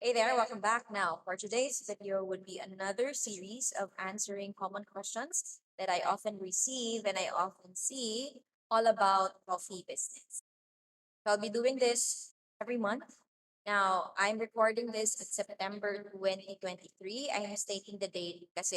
Hey there, welcome back. Now, for today's video would be another series of answering common questions that I often receive and I often see all about coffee business. So I'll be doing this every month. Now, I'm recording this at September 2023. I am stating the date because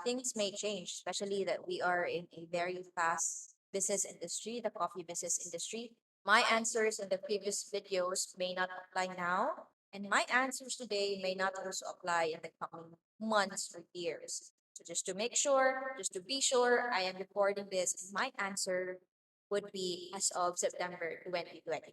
things may change, especially that we are in a very fast business industry, the coffee business industry. My answers in the previous videos may not apply now, and my answers today may not also apply in the coming months or years. So just to make sure, just to be sure, I am recording this. My answer would be as of September 2023.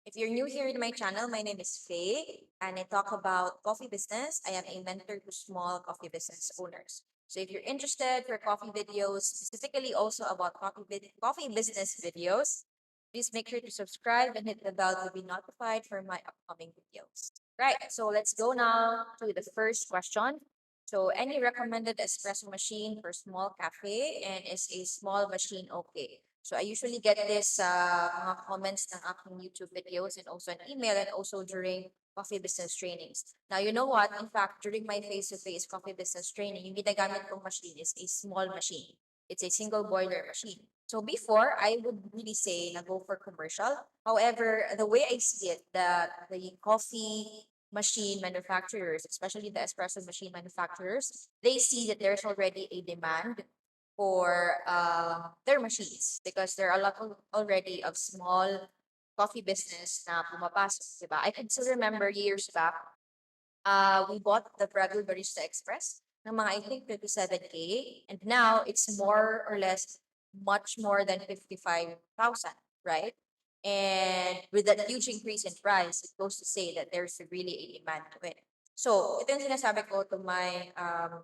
If you're new here in my channel, my name is Faye, and I talk about coffee business. I am a mentor to small coffee business owners. So if you're interested for coffee videos, specifically also about coffee business videos, please make sure to subscribe and hit the bell to be notified for my upcoming videos. Right, so let's go now to the first question. So, any recommended espresso machine for small cafe, and is a small machine okay? So, I usually get this mga comments ng aking YouTube videos and also an email and also during coffee business trainings. Now, you know what? In fact, during my face-to-face coffee business training, yung ginagamit kong machine is a small machine. It's a single boiler machine. So before, I would really say na go for commercial. However, the way I see it, the coffee machine manufacturers, especially the espresso machine manufacturers, they see that there's already a demand for their machines because there are a lot already of small coffee business na pumapasok, diba? I can still remember years back, we bought the Braggle Barista Express ng mga I think 57K, and now it's more or less much more than 55,000, right? And with that huge increase in price, it goes to say that there's really a demand to it. So, ito yung sinasabi ko to my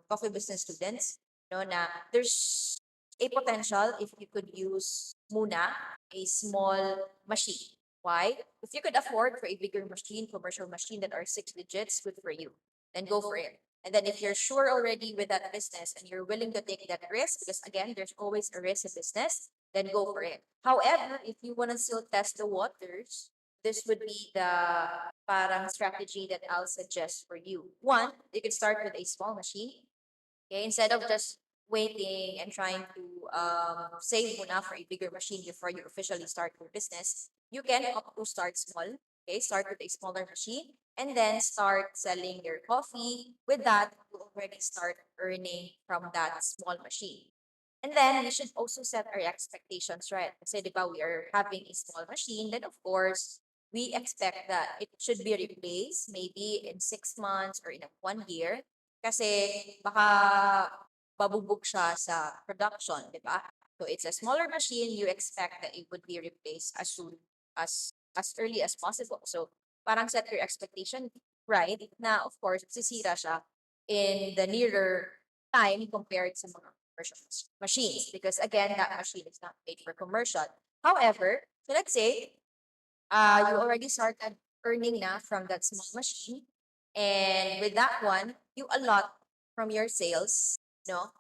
coffee business students, no, na there's a potential if you could use muna a small machine. Why? If you could afford for a bigger machine, commercial machine that are six digits, good for you. Then go for it. And then if you're sure already with that business and you're willing to take that risk, because again, there's always a risk in business, then go for it. However, if you want to still test the waters, this would be the parang strategy that I'll suggest for you. One, you can start with a small machine. Okay, instead of just waiting and trying to save muna for a bigger machine before you officially start your business, you can opt to start small. Okay, start with a smaller machine and then start selling your coffee. With that, you already start earning from that small machine. And then we should also set our expectations, right? Kasi di ba we are having a small machine, then of course, we expect that it should be replaced maybe in 6 months or in 1 year. Kasi baka babubog siya sa production, di ba? So it's a smaller machine, you expect that it would be replaced as soon as early as possible. So parang set your expectation right na of course sisira siya in the nearer time compared sa mga commercial machines because again that machine is not made for commercial. However, so let's say you already started earning na from that small machine. And with that one, you allot from your sales, no,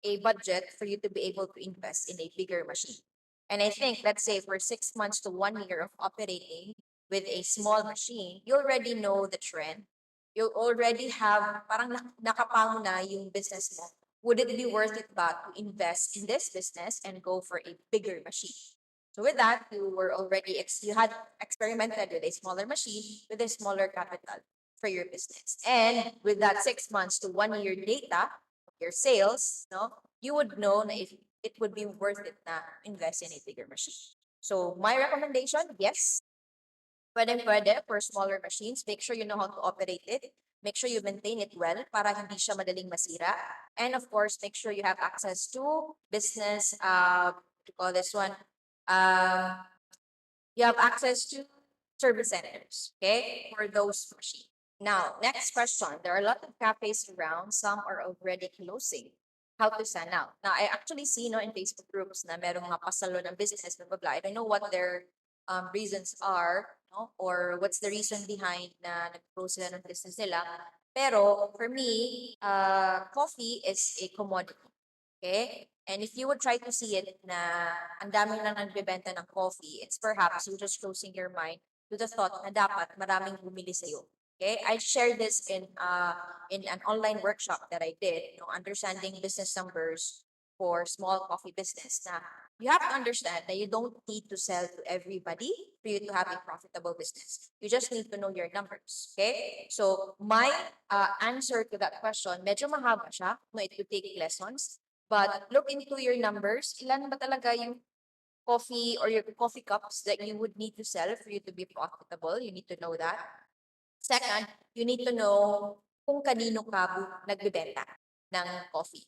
a budget for you to be able to invest in a bigger machine. And I think, let's say, for 6 months to 1 year of operating with a small machine, you already know the trend. You already have, parang nakapango na yung business mo. Would it be worth it ba to invest in this business and go for a bigger machine? So with that, you were already you had experimented with a smaller machine with a smaller capital for your business. And with that 6 months to 1 year data of your sales, no, you would know na if it would be worth it na invest in a bigger machine. So my recommendation, yes, pwede for smaller machines. Make sure you know how to operate it. Make sure you maintain it well para hindi siya madaling masira. And of course, make sure you have access to business, what do you call this one? Um, you have access to service centers, okay, for those machines. Now, next question. There are a lot of cafes around. Some are already closing. How to stand out? Now, I actually see no in Facebook groups na merong mga pasalo ng business, blah, blah, blah. I don't know what their reasons are, no? Or what's the reason behind na nag-close sila ng business nila. Pero for me, coffee is a commodity. Okay? And if you would try to see it na ang dami lang nagbebenta ng coffee, it's perhaps you just closing your mind to the thought na dapat maraming bumili sa'yo. Okay, I shared this in an online workshop that I did, understanding business numbers for small coffee business. Now, you have to understand that you don't need to sell to everybody for you to have a profitable business. You just need to know your numbers. Okay? So, my answer to that question, medyo mahaba siya. No, it will take lessons. But look into your numbers. Ilan ba talaga yung coffee or your coffee cups that you would need to sell for you to be profitable? You need to know that. Second, you need to know kung kanino ka nagbebenta ng coffee.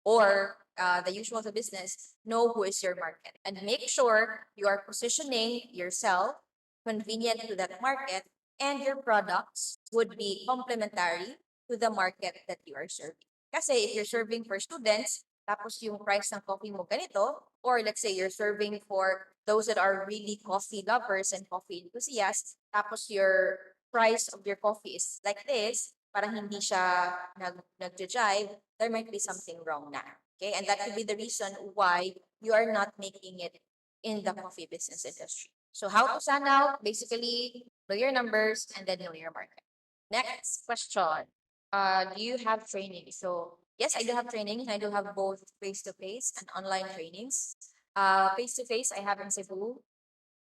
Or the usual sa business, know who is your market. And make sure you are positioning yourself convenient to that market and your products would be complementary to the market that you are serving. Kasi if you're serving for students, tapos yung price ng coffee mo ganito, or let's say you're serving for those that are really coffee lovers and coffee enthusiasts, tapos your price of your coffee is like this, parang hindi siya nag-jive, there might be something wrong na. Okay? And that could be the reason why you are not making it in the coffee business industry. So how to stand out? Basically, know your numbers and then know your market. Next question. Do you have training? So yes, I do have training. I do have both face-to-face and online trainings. Face-to-face, I have in Cebu.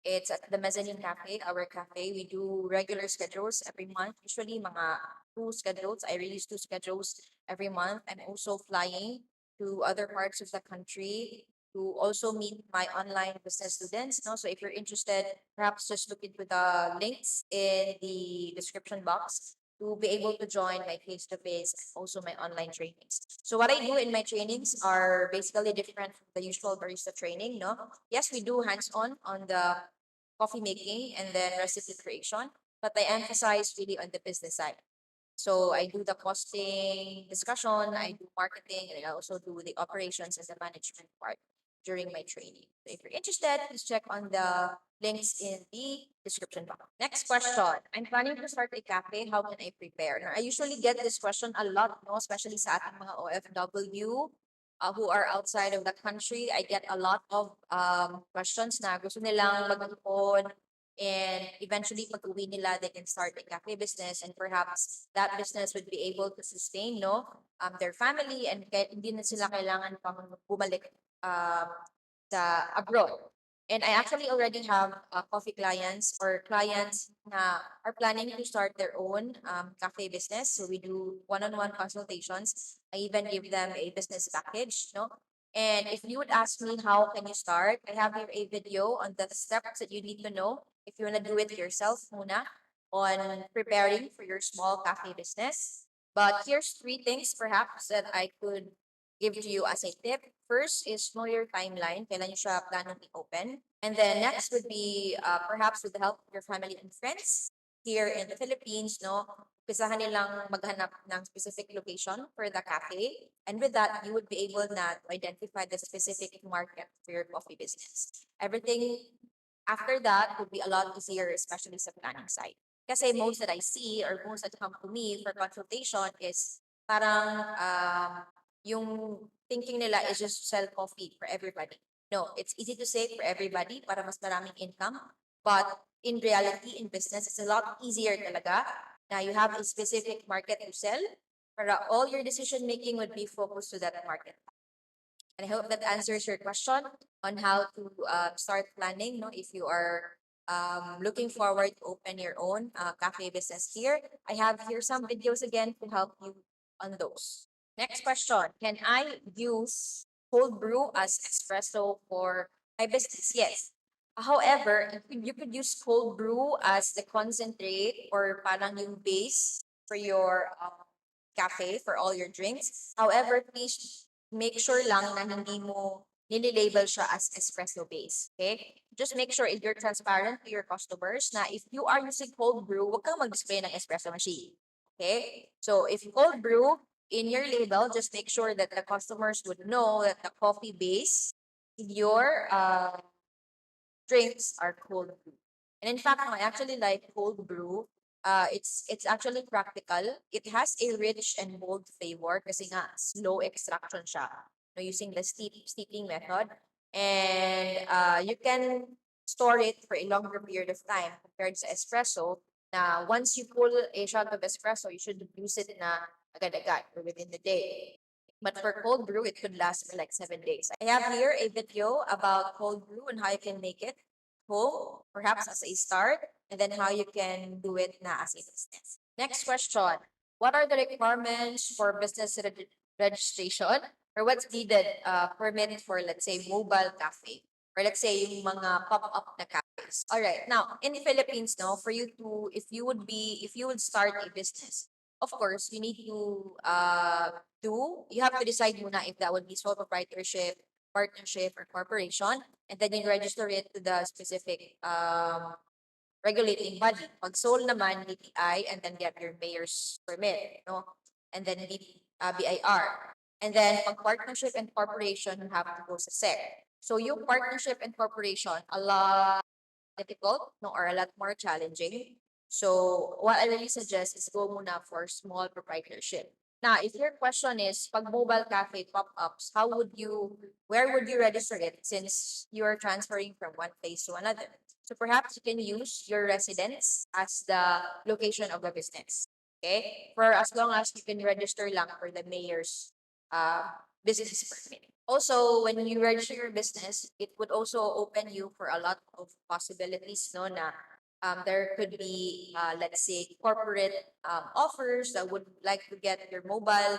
It's at the Mezzanine Cafe, our cafe. We do regular schedules every month. Usually, mga two schedules. I release two schedules every month. I'm also flying to other parts of the country to also meet my online business students. No? So if you're interested, perhaps just look into the links in the description box to be able to join my face-to-face, also my online trainings. So what I do in my trainings are basically different from the usual barista training. No, yes, we do hands-on the coffee making and then recipe creation, but I emphasize really on the business side. So I do the costing discussion, I do marketing, and I also do the operations and the management part during my training. So if you're interested, please check on the links in the description box. Next question. I'm planning to start a cafe. How can I prepare? Now, I usually get this question a lot, no? Especially sa ating mga OFW who are outside of the country. I get a lot of questions na gusto nilang mag-ipon and eventually pag uwi nila, they can start a cafe business and perhaps that business would be able to sustain their family and hindi na sila kailangan pang bumalik um, sa abroad. And I actually already have coffee clients or clients na are planning to start their own cafe business. So we do one-on-one consultations. I even give them a business package, no? And if you would ask me how can you start, I have here a video on the steps that you need to know if you want to do it yourself muna on preparing for your small cafe business. But here's three things perhaps that I could give to you as a tip. First is know your timeline. Kailan nyo siya planong i-open. And then next would be perhaps with the help of your family and friends here in the Philippines, no? Pisahan nilang maghanap ng specific location for the cafe. And with that, you would be able na to identify the specific market for your coffee business. Everything after that would be a lot easier, especially sa planning side. Kasi most that I see or most that come to me for consultation is parang yung thinking nila is just sell coffee for everybody. No, it's easy to say for everybody para mas maraming income. But in reality, in business, it's a lot easier talaga na you have a specific market to sell para all your decision making would be focused to that market. And I hope that answers your question on how to start planning. No, if you are looking forward to open your own cafe business here, I have here some videos again to help you on those. Next question: can I use cold brew as espresso for my business? Yes. However, you could use cold brew as the concentrate or parang yung base for your cafe for all your drinks. However, please make sure lang na hindi mo nililabel siya as espresso base. Okay? Just make sure if you're transparent to your customers na if you are using cold brew, huwag kang mag-display ng espresso machine. Okay? So if cold brew, in your label, just make sure that the customers would know that the coffee base in your drinks are cold brew. And in fact, I actually like cold brew. It's actually practical. It has a rich and bold flavor kasi nga slow extraction siya. No, using the steeping method. And you can store it for a longer period of time compared to espresso Na once you pull a shot of espresso, you should use it na agad-agad or within the day. But for cold brew, it could last for like 7 days. I have here a video about cold brew and how you can make it home, perhaps as a start, and then how you can do it na as a business. Next question. What are the requirements for business registration or what's needed permit for, let's say, mobile cafe? Or let's say yung mga pop-up na cafes. All right. Now, in the Philippines, no, for you to, if you would start a business, of course, you need to you have to decide muna if that would be sole proprietorship, partnership, or corporation, and then you register it to the specific regulating body. Pag sole naman, BPI, and then get your mayor's permit, no? And then BIR. And then pag partnership and corporation, you have to go sa SEC. So yung partnership and corporation, a lot difficult, no, or a lot more challenging. So what I really suggest is go muna for small proprietorship. Now, if your question is, pag mobile cafe pop-ups, where would you register it since you're transferring from one place to another? So perhaps you can use your residence as the location of the business. Okay? For as long as you can register lang for the mayor's business permit. Also, when you register your business, it would also open you for a lot of possibilities, no, na there could be, let's say, corporate offers that would like to get your mobile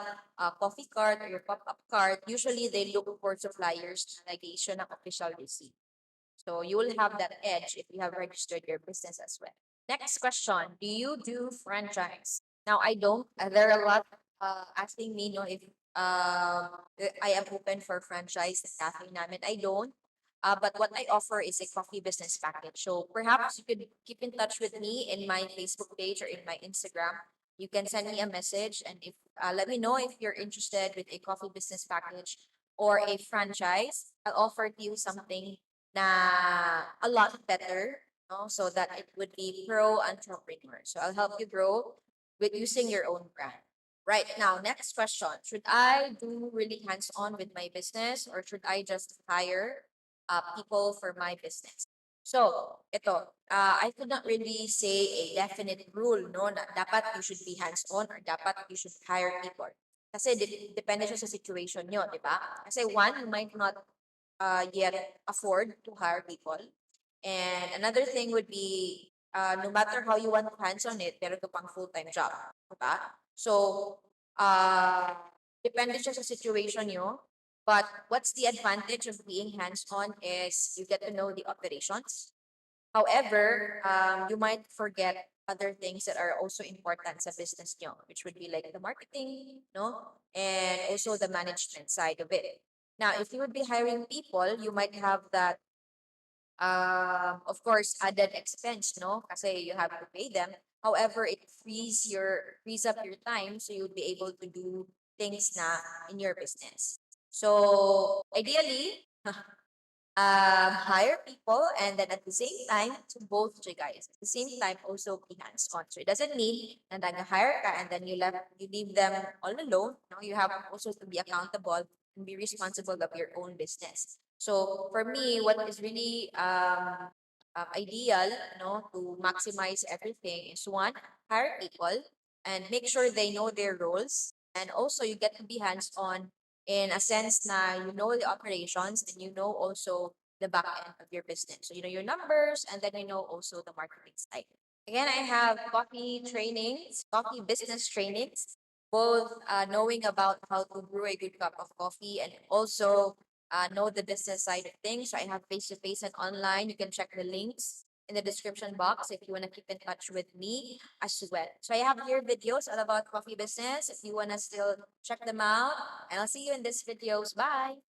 coffee cart or your pop-up cart. Usually, they look for suppliers na nag-i-issue ng official receipt. So you will have that edge if you have registered your business as well. Next question. Do you do franchise? Now, I don't. There are a lot asking me, no, if I am open for franchise sa cafe namin. I don't. But what I offer is a coffee business package. So perhaps you could keep in touch with me in my Facebook page or in my Instagram. You can send me a message and if let me know if you're interested with a coffee business package or a franchise. I'll offer to you something na a lot better, no? So that it would be pro entrepreneur. So I'll help you grow with using your own brand. Right now, next question. Should I do really hands-on with my business or should I just hire people for my business? So, ito, I could not really say a definite rule, no, na dapat you should be hands-on or dapat you should hire people. Kasi depende siya sa situation nyo, di ba? Kasi one, you might not yet afford to hire people. And another thing would be, no matter how you want to hands on it, pero ito pang full-time job. Diba? So, uh, depende siya sa situation nyo. But what's the advantage of being hands-on is you get to know the operations. However, you might forget other things that are also important sa business nyo, which would be like the marketing, no? And also the management side of it. Now, if you would be hiring people, you might have that, of course, added expense, no? Kasi you have to pay them. However, it frees up your time so you'll be able to do things na in your business. So, ideally, hire people and then at the same time to both you guys at the same time also be hands-on, so it doesn't mean na hire ka and then you leave them all alone, no, you have also to be accountable and be responsible of your own business. So for me, what is really ideal, no, to maximize everything is one, hire people and make sure they know their roles, and also you get to be hands-on in a sense na you know the operations and you know also the back end of your business. So you know your numbers and then you know also the marketing side. Again, I have coffee trainings, coffee business trainings, both knowing about how to brew a good cup of coffee and also know the business side of things. So I have face to face and online. You can check the links in the description box if you want to keep in touch with me as well. So I have here videos all about coffee business if you want to still check them out. And I'll see you in this videos. Bye.